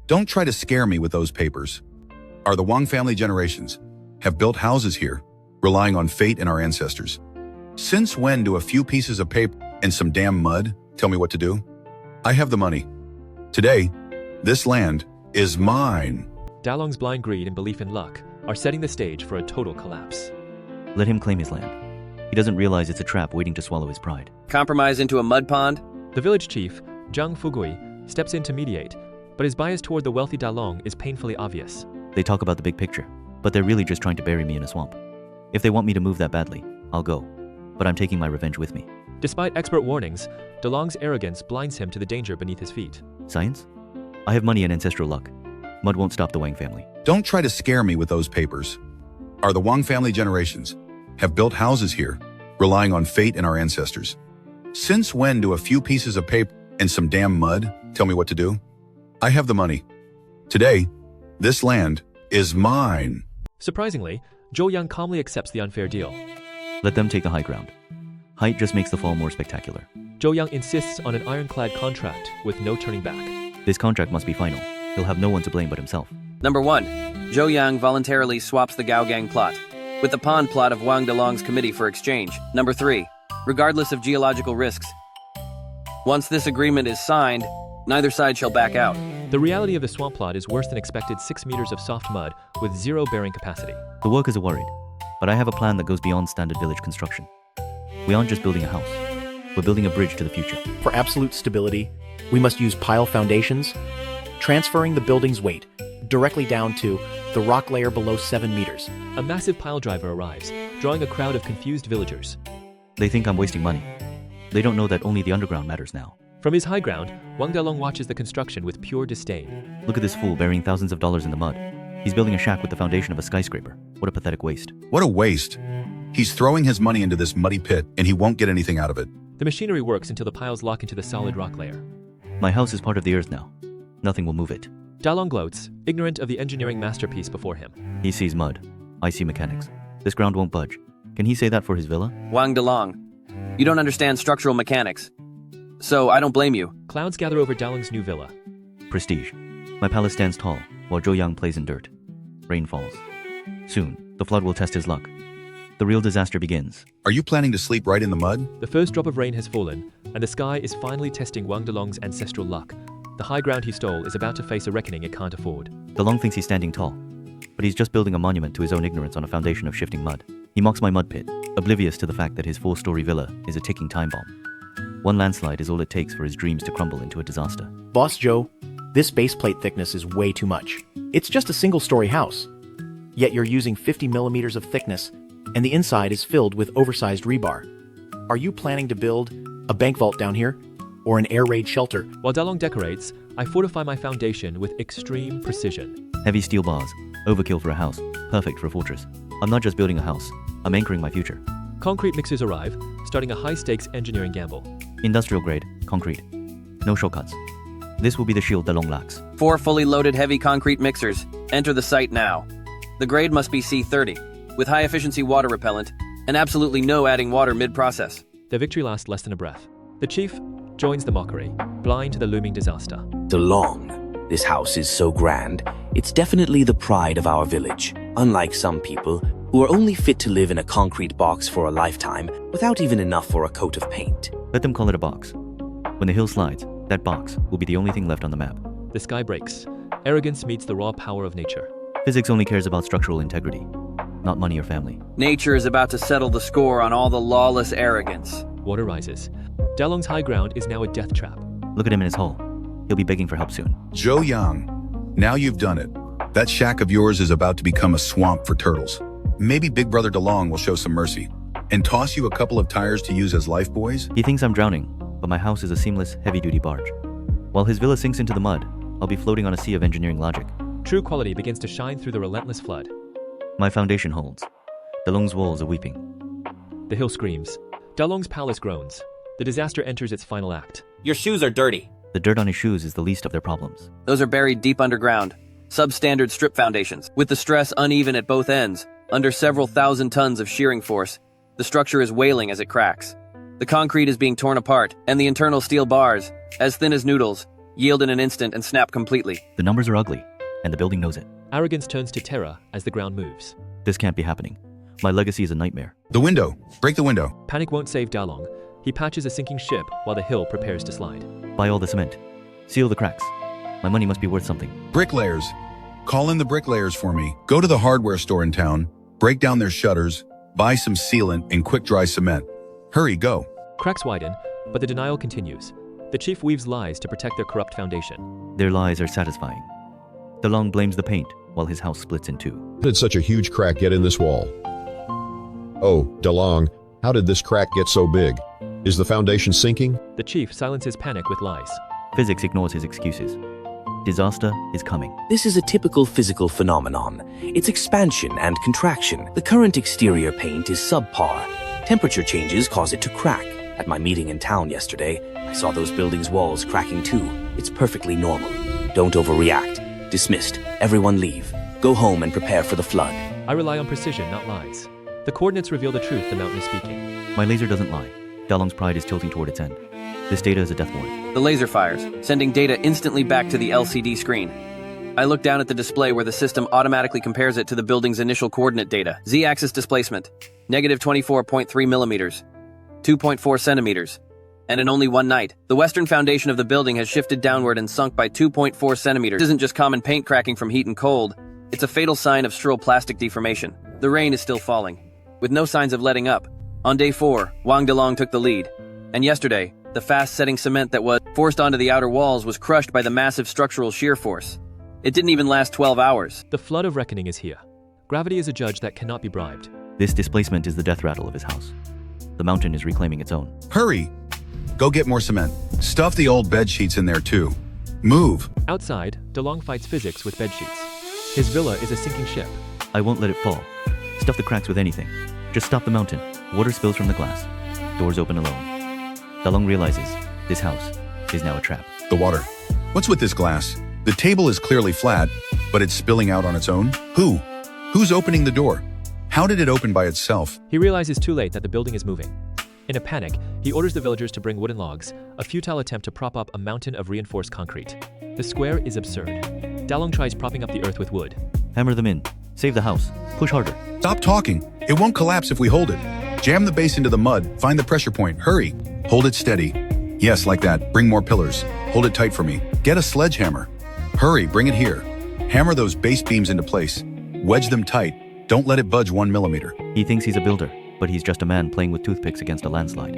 Don't try to scare me with those papers. Are the Wang family generations have built houses here, relying on fate and our ancestors. Since when do a few pieces of paper and some damn mud tell me what to do? I have the money. Today, this land is mine. Dalong's blind greed and belief in luck are setting the stage for a total collapse. Let him claim his land. He doesn't realize it's a trap waiting to swallow his pride. Compromise into a mud pond? The village chief, Zhang Fugui, steps in to mediate, but his bias toward the wealthy Dalong is painfully obvious. They talk about the big picture, but they're really just trying to bury me in a swamp. If they want me to move that badly, I'll go. But I'm taking my revenge with me. Despite expert warnings, Dalong's arrogance blinds him to the danger beneath his feet. Science? I have money and ancestral luck. Mud won't stop the Wang family. Don't try to scare me with those papers. Are the Wang family generations have built houses here, relying on fate and our ancestors. Since when do a few pieces of paper and some damn mud tell me what to do? I have the money. Today, this land is mine. Surprisingly, Zhou Yang calmly accepts the unfair deal. Let them take the high ground. Height just makes the fall more spectacular. Zhou Yang insists on an ironclad contract with no turning back. This contract must be final. He'll have no one to blame but himself. Number 1. Zhou Yang voluntarily swaps the Gaogang plot with the pond plot of Wang Dalong's committee for exchange. Number 3. Regardless of geological risks. Once this agreement is signed, neither side shall back out. The reality of the swamp plot is worse than expected 6 meters of soft mud with zero bearing capacity. The workers are worried, but I have a plan that goes beyond standard village construction. We aren't just building a house. We're building a bridge to the future. For absolute stability, we must use pile foundations, transferring the building's weight directly down to the rock layer below 7 meters. A massive pile driver arrives, drawing a crowd of confused villagers. They think I'm wasting money. They don't know that only the underground matters now. From his high ground, Wang Dalong watches the construction with pure disdain. Look at this fool burying thousands of dollars in the mud. He's building a shack with the foundation of a skyscraper. What a pathetic waste. What a waste. He's throwing his money into this muddy pit and he won't get anything out of it. The machinery works until the piles lock into the solid rock layer. My house is part of the earth now. Nothing will move it. Dalong gloats, ignorant of the engineering masterpiece before him. He sees mud. I see mechanics. This ground won't budge. Can he say that for his villa? Wang Dalong, you don't understand structural mechanics. So I don't blame you. Clouds gather over Dalong's new villa. Prestige. My palace stands tall, while Zhou Yang plays in dirt. Rain falls. Soon, the flood will test his luck. The real disaster begins. Are you planning to sleep right in the mud? The first drop of rain has fallen, and the sky is finally testing Wang Dalong's ancestral luck. The high ground he stole is about to face a reckoning it can't afford. Dalong thinks he's standing tall, but he's just building a monument to his own ignorance on a foundation of shifting mud. He mocks my mud pit, oblivious to the fact that his 4-story villa is a ticking time bomb. One landslide is all it takes for his dreams to crumble into a disaster. Boss Joe, this base plate thickness is way too much. It's just a single-story house. Yet you're using 50 millimeters of thickness, and the inside is filled with oversized rebar. Are you planning to build a bank vault down here? Or an air raid shelter? While Dalong decorates, I fortify my foundation with extreme precision. Heavy steel bars, overkill for a house, perfect for a fortress. I'm not just building a house, I'm anchoring my future. Concrete mixers arrive, starting a high-stakes engineering gamble. Industrial grade, concrete. No shortcuts. This will be the shield Dalong lacks. 4 fully loaded heavy concrete mixers. Enter the site now. The grade must be C30, with high-efficiency water repellent, and absolutely no adding water mid-process. Their victory lasts less than a breath. The chief joins the mockery, blind to the looming disaster. Dalong, this house is so grand. It's definitely the pride of our village. Unlike some people who are only fit to live in a concrete box for a lifetime without even enough for a coat of paint. Let them call it a box. When the hill slides, that box will be the only thing left on the map. The sky breaks. Arrogance meets the raw power of nature. Physics only cares about structural integrity, not money or family. Nature is about to settle the score on all the lawless arrogance. Water rises. Dalong's high ground is now a death trap. Look at him in his hole. He'll be begging for help soon. Zhou Yang, now you've done it. That shack of yours is about to become a swamp for turtles. Maybe Big Brother Dalong will show some mercy and toss you a couple of tires to use as life buoys? He thinks I'm drowning, but my house is a seamless, heavy-duty barge. While his villa sinks into the mud, I'll be floating on a sea of engineering logic. True quality begins to shine through the relentless flood. My foundation holds. Dalong's walls are weeping. The hill screams. Dalong's palace groans. The disaster enters its final act. Your shoes are dirty. The dirt on his shoes is the least of their problems. Those are buried deep underground. Substandard strip foundations. With the stress uneven at both ends, under several thousand tons of shearing force, the structure is wailing as it cracks. The concrete is being torn apart, and the internal steel bars, as thin as noodles, yield in an instant, and snap completely. The numbers are ugly, and the building knows it. Arrogance turns to terror as the ground moves. This can't be happening. My legacy is a nightmare. The window. Break the window. Panic won't save Dalong. He patches a sinking ship while the hill prepares to slide. Buy all the cement. Seal the cracks. My money must be worth something. Bricklayers. Call in the bricklayers for me. Go to the hardware store in town, break down their shutters, buy some sealant and quick-dry cement. Hurry, go. Cracks widen, but the denial continues. The chief weaves lies to protect their corrupt foundation. Their lies are satisfying. Dalong blames the paint while his house splits in two. How did such a huge crack get in this wall? Oh, Dalong, how did this crack get so big? Is the foundation sinking? The chief silences panic with lies. Physics ignores his excuses. Disaster is coming. This is a typical physical phenomenon. It's expansion and contraction. The current exterior paint is subpar. Temperature changes cause it to crack. At my meeting in town yesterday, I saw those buildings' walls cracking too. It's perfectly normal. Don't overreact. Dismissed. Everyone leave. Go home and prepare for the flood. I rely on precision, not lies. The coordinates reveal the truth the mountain is speaking. My laser doesn't lie. Dalong's pride is tilting toward its end. This data is a death warrant. The laser fires, sending data instantly back to the LCD screen. I look down at the display where the system automatically compares it to the building's initial coordinate data. Z-axis displacement, negative 24.3 millimeters, 2.4 centimeters. And in only one night, the western foundation of the building has shifted downward and sunk by 2.4 centimeters. This isn't just common paint cracking from heat and cold. It's a fatal sign of structural plastic deformation. The rain is still falling, with no signs of letting up. On day 4, Wang Dalong took the lead. And yesterday, the fast-setting cement that was forced onto the outer walls was crushed by the massive structural shear force. It didn't even last 12 hours. The flood of reckoning is here. Gravity is a judge that cannot be bribed. This displacement is the death rattle of his house. The mountain is reclaiming its own. Hurry. Go get more cement. Stuff the old bed sheets in there too. Move. Outside, Dalong fights physics with bedsheets. His villa is a sinking ship. I won't let it fall. Stuff the cracks with anything. Just stop the mountain. Water spills from the glass. Doors open alone. Dalong realizes this house is now a trap. The water. What's with this glass? The table is clearly flat, but it's spilling out on its own? Who? Who's opening the door? How did it open by itself? He realizes too late that the building is moving. In a panic, he orders the villagers to bring wooden logs, a futile attempt to prop up a mountain of reinforced concrete. The square is absurd. Dalong tries propping up the earth with wood. Hammer them in. Save the house. Push harder. Stop talking. It won't collapse if we hold it. Jam the base into the mud. Find the pressure point. Hurry. Hold it steady. Yes, like that. Bring more pillars. Hold it tight for me. Get a sledgehammer. Hurry, bring it here. Hammer those base beams into place. Wedge them tight. Don't let it budge 1 millimeter. He thinks he's a builder, but he's just a man playing with toothpicks against a landslide.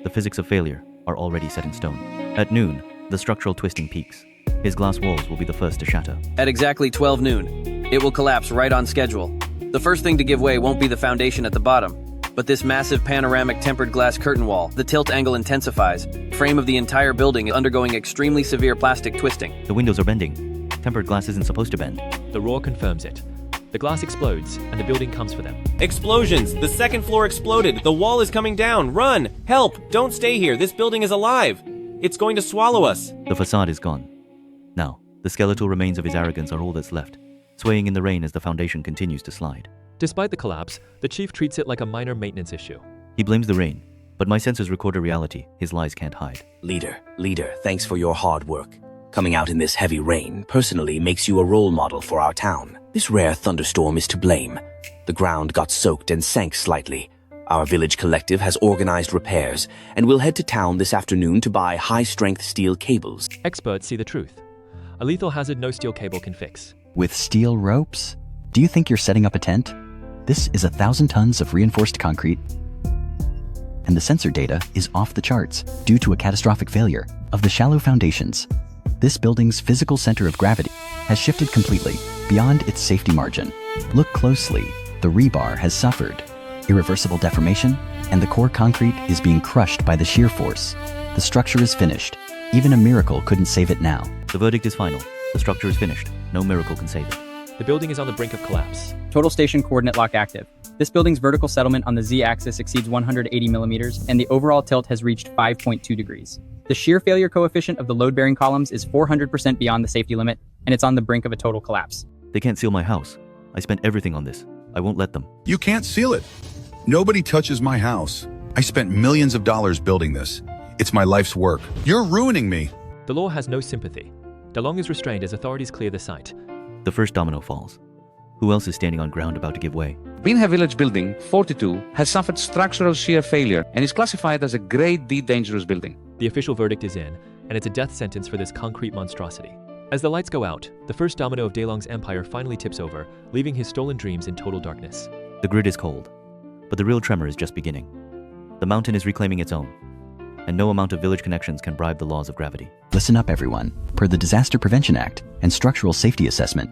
The physics of failure are already set in stone. At noon, the structural twisting peaks. His glass walls will be the first to shatter. At exactly 12 noon, it will collapse right on schedule. The first thing to give way won't be the foundation at the bottom, but this massive panoramic tempered glass curtain wall. The tilt angle intensifies. Frame of the entire building is undergoing extremely severe plastic twisting. The windows are bending. Tempered glass isn't supposed to bend. The roar confirms it. The glass explodes, and the building comes for them. Explosions! The second floor exploded! The wall is coming down! Run! Help! Don't stay here! This building is alive! It's going to swallow us! The facade is gone. Now, the skeletal remains of his arrogance are all that's left, swaying in the rain as the foundation continues to slide. Despite the collapse, the chief treats it like a minor maintenance issue. He blames the rain, but my sensors record a reality his lies can't hide. Leader, thanks for your hard work. Coming out in this heavy rain personally makes you a role model for our town. This rare thunderstorm is to blame. The ground got soaked and sank slightly. Our village collective has organized repairs, and we'll head to town this afternoon to buy high-strength steel cables. Experts see the truth. A lethal hazard no steel cable can fix. With steel ropes? Do you think you're setting up a tent? This is 1,000 tons of reinforced concrete, and the sensor data is off the charts due to a catastrophic failure of the shallow foundations. This building's physical center of gravity has shifted completely beyond its safety margin. Look closely. The rebar has suffered irreversible deformation, and the core concrete is being crushed by the shear force. The structure is finished. Even a miracle couldn't save it now. The verdict is final. The structure is finished. No miracle can save it. The building is on the brink of collapse. Total station coordinate lock active. This building's vertical settlement on the z-axis exceeds 180 millimeters, and the overall tilt has reached 5.2 degrees. The shear failure coefficient of the load-bearing columns is 400% beyond the safety limit, and it's on the brink of a total collapse. They can't seal my house. I spent everything on this. I won't let them. You can't seal it. Nobody touches my house. I spent millions of dollars building this. It's my life's work. You're ruining me. The law has no sympathy. Dalong is restrained as authorities clear the site. The first domino falls. Who else is standing on ground about to give way? BINGE Village Building 42 has suffered structural shear failure and is classified as a Grade D dangerous building. The official verdict is in, and it's a death sentence for this concrete monstrosity. As the lights go out, the first domino of Dalong's empire finally tips over, leaving his stolen dreams in total darkness. The grid is cold, but the real tremor is just beginning. The mountain is reclaiming its own, and no amount of village connections can bribe the laws of gravity. Listen up, everyone. Per the Disaster Prevention Act and Structural Safety Assessment,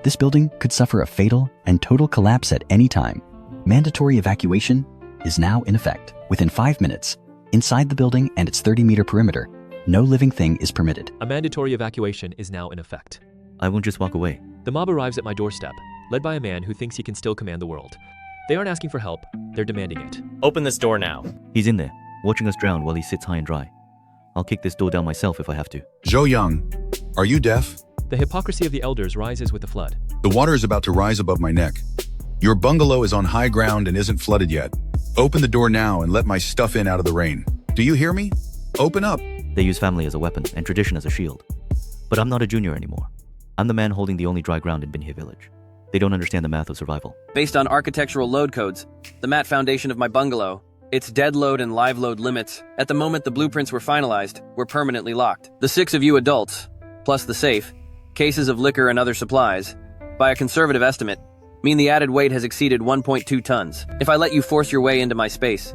this building could suffer a fatal and total collapse at any time. Mandatory evacuation is now in effect. Within 5 minutes, inside the building and its 30-meter perimeter, no living thing is permitted. A mandatory evacuation is now in effect. I won't just walk away. The mob arrives at my doorstep, led by a man who thinks he can still command the world. They aren't asking for help, they're demanding it. Open this door now. He's in there, watching us drown while he sits high and dry. I'll kick this door down myself if I have to. Zhou Yang, are you deaf? The hypocrisy of the elders rises with the flood. The water is about to rise above my neck. Your bungalow is on high ground and isn't flooded yet. Open the door now and let my stuff in out of the rain. Do you hear me? Open up. They use family as a weapon and tradition as a shield. But I'm not a junior anymore. I'm the man holding the only dry ground in BINGE Village. They don't understand the math of survival. Based on architectural load codes, the mat foundation of my bungalow, its dead load and live load limits, at the moment the blueprints were finalized, were permanently locked. The 6 of you adults, plus the safe, cases of liquor and other supplies, by a conservative estimate, mean the added weight has exceeded 1.2 tons. If I let you force your way into my space,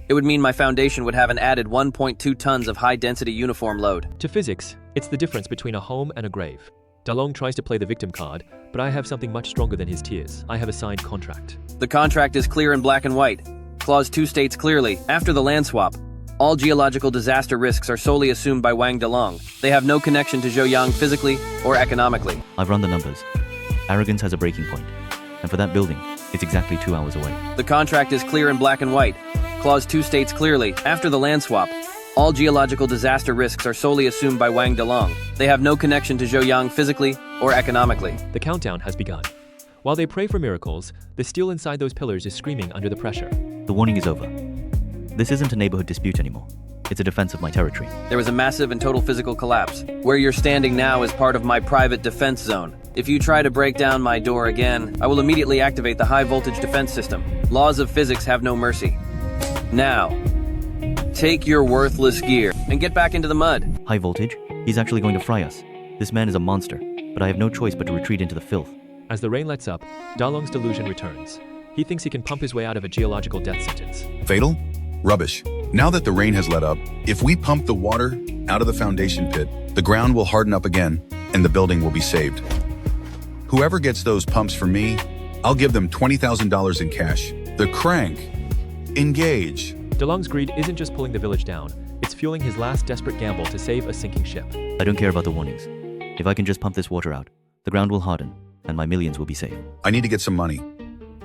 it would mean my foundation would have an added 1.2 tons of high-density uniform load. To physics, it's the difference between a home and a grave. Dalong tries to play the victim card, but I have something much stronger than his tears. I have a signed contract. The contract is clear in black and white. Clause 2 states clearly, after the land swap, all geological disaster risks are solely assumed by Wang Dalong. They have no connection to Zhou Yang physically or economically. I've run the numbers. Arrogance has a breaking point. And for that building, it's exactly 2 hours away. The contract is clear in black and white. Clause 2 states clearly, after the land swap, all geological disaster risks are solely assumed by Wang Dalong. They have no connection to Zhou Yang physically or economically. The countdown has begun. While they pray for miracles, the steel inside those pillars is screaming under the pressure. The warning is over. This isn't a neighborhood dispute anymore. It's a defense of my territory. There was a massive and total physical collapse. Where you're standing now is part of my private defense zone. If you try to break down my door again, I will immediately activate the high-voltage defense system. Laws of physics have no mercy. Now, take your worthless gear and get back into the mud. High voltage? He's actually going to fry us. This man is a monster, but I have no choice but to retreat into the filth. As the rain lets up, Dalong's delusion returns. He thinks he can pump his way out of a geological death sentence. Fatal? Rubbish. Now that the rain has let up, if we pump the water out of the foundation pit, the ground will harden up again and the building will be saved. Whoever gets those pumps for me, I'll give them $20,000 in cash. The crank. Engage. Dalong's greed isn't just pulling the village down, it's fueling his last desperate gamble to save a sinking ship. I don't care about the warnings. If I can just pump this water out, the ground will harden and my millions will be safe. I need to get some money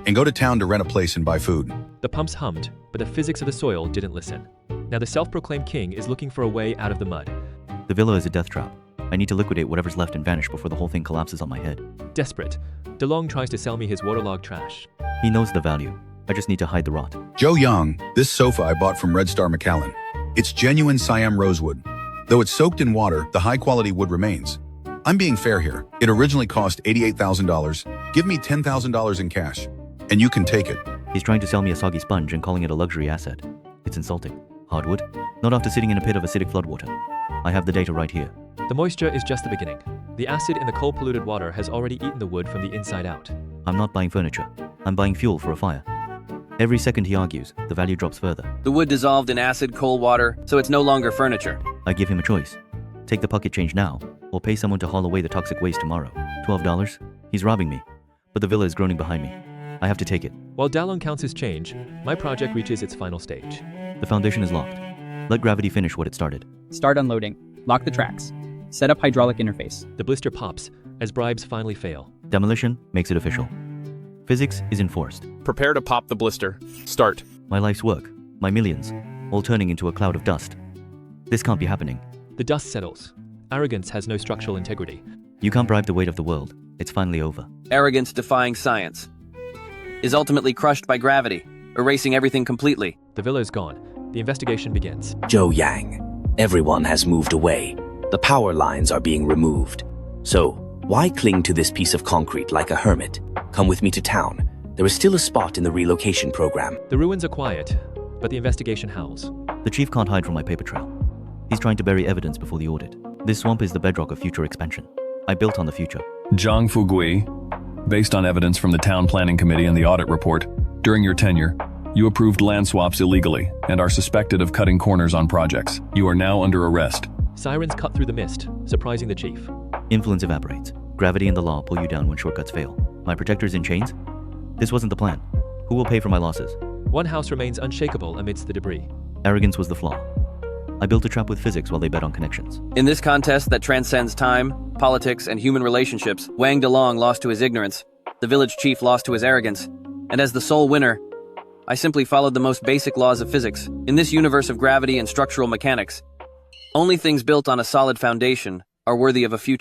and go to town to rent a place and buy food. The pumps hummed, but the physics of the soil didn't listen. Now the self-proclaimed king is looking for a way out of the mud. The villa is a death trap. I need to liquidate whatever's left and vanish before the whole thing collapses on my head. Desperate, Dalong tries to sell me his waterlogged trash. He knows the value. I just need to hide the rot. Zhou Yang, this sofa I bought from Red Star McAllen. It's genuine Siam rosewood. Though it's soaked in water, the high-quality wood remains. I'm being fair here. It originally cost $88,000. Give me $10,000 in cash, and you can take it. He's trying to sell me a soggy sponge and calling it a luxury asset. It's insulting. Hardwood? Not after sitting in a pit of acidic floodwater. I have the data right here. The moisture is just the beginning. The acid in the coal-polluted water has already eaten the wood from the inside out. I'm not buying furniture. I'm buying fuel for a fire. Every second he argues, the value drops further. The wood dissolved in acid, coal water, so it's no longer furniture. I give him a choice. Take the pocket change now, or pay someone to haul away the toxic waste tomorrow. $12? He's robbing me. But the villa is groaning behind me. I have to take it. While Dalong counts his change, my project reaches its final stage. The foundation is locked. Let gravity finish what it started. Start unloading. Lock the tracks. Set up hydraulic interface. The blister pops as bribes finally fail. Demolition makes it official. Physics is enforced. Prepare to pop the blister. Start. My life's work, my millions, all turning into a cloud of dust. This can't be happening. The dust settles. Arrogance has no structural integrity. You can't bribe the weight of the world. It's finally over. Arrogance defying science is ultimately crushed by gravity, erasing everything completely. The villa is gone. The investigation begins. Zhou Yang, everyone has moved away. The power lines are being removed. So, why cling to this piece of concrete like a hermit? Come with me to town. There is still a spot in the relocation program. The ruins are quiet, but the investigation howls. The chief can't hide from my paper trail. He's trying to bury evidence before the audit. This swamp is the bedrock of future expansion. I built on the future. Zhang Fugui, based on evidence from the Town Planning Committee and the audit report, during your tenure, you approved land swaps illegally and are suspected of cutting corners on projects. You are now under arrest. Sirens cut through the mist, surprising the chief. Influence evaporates. Gravity and the law pull you down when shortcuts fail. My protector's in chains? This wasn't the plan. Who will pay for my losses? One house remains unshakable amidst the debris. Arrogance was the flaw. I built a trap with physics while they bet on connections. In this contest that transcends time, politics, and human relationships, Wang Dalong lost to his ignorance, the village chief lost to his arrogance, and as the sole winner, I simply followed the most basic laws of physics. In this universe of gravity and structural mechanics, only things built on a solid foundation are worthy of a future.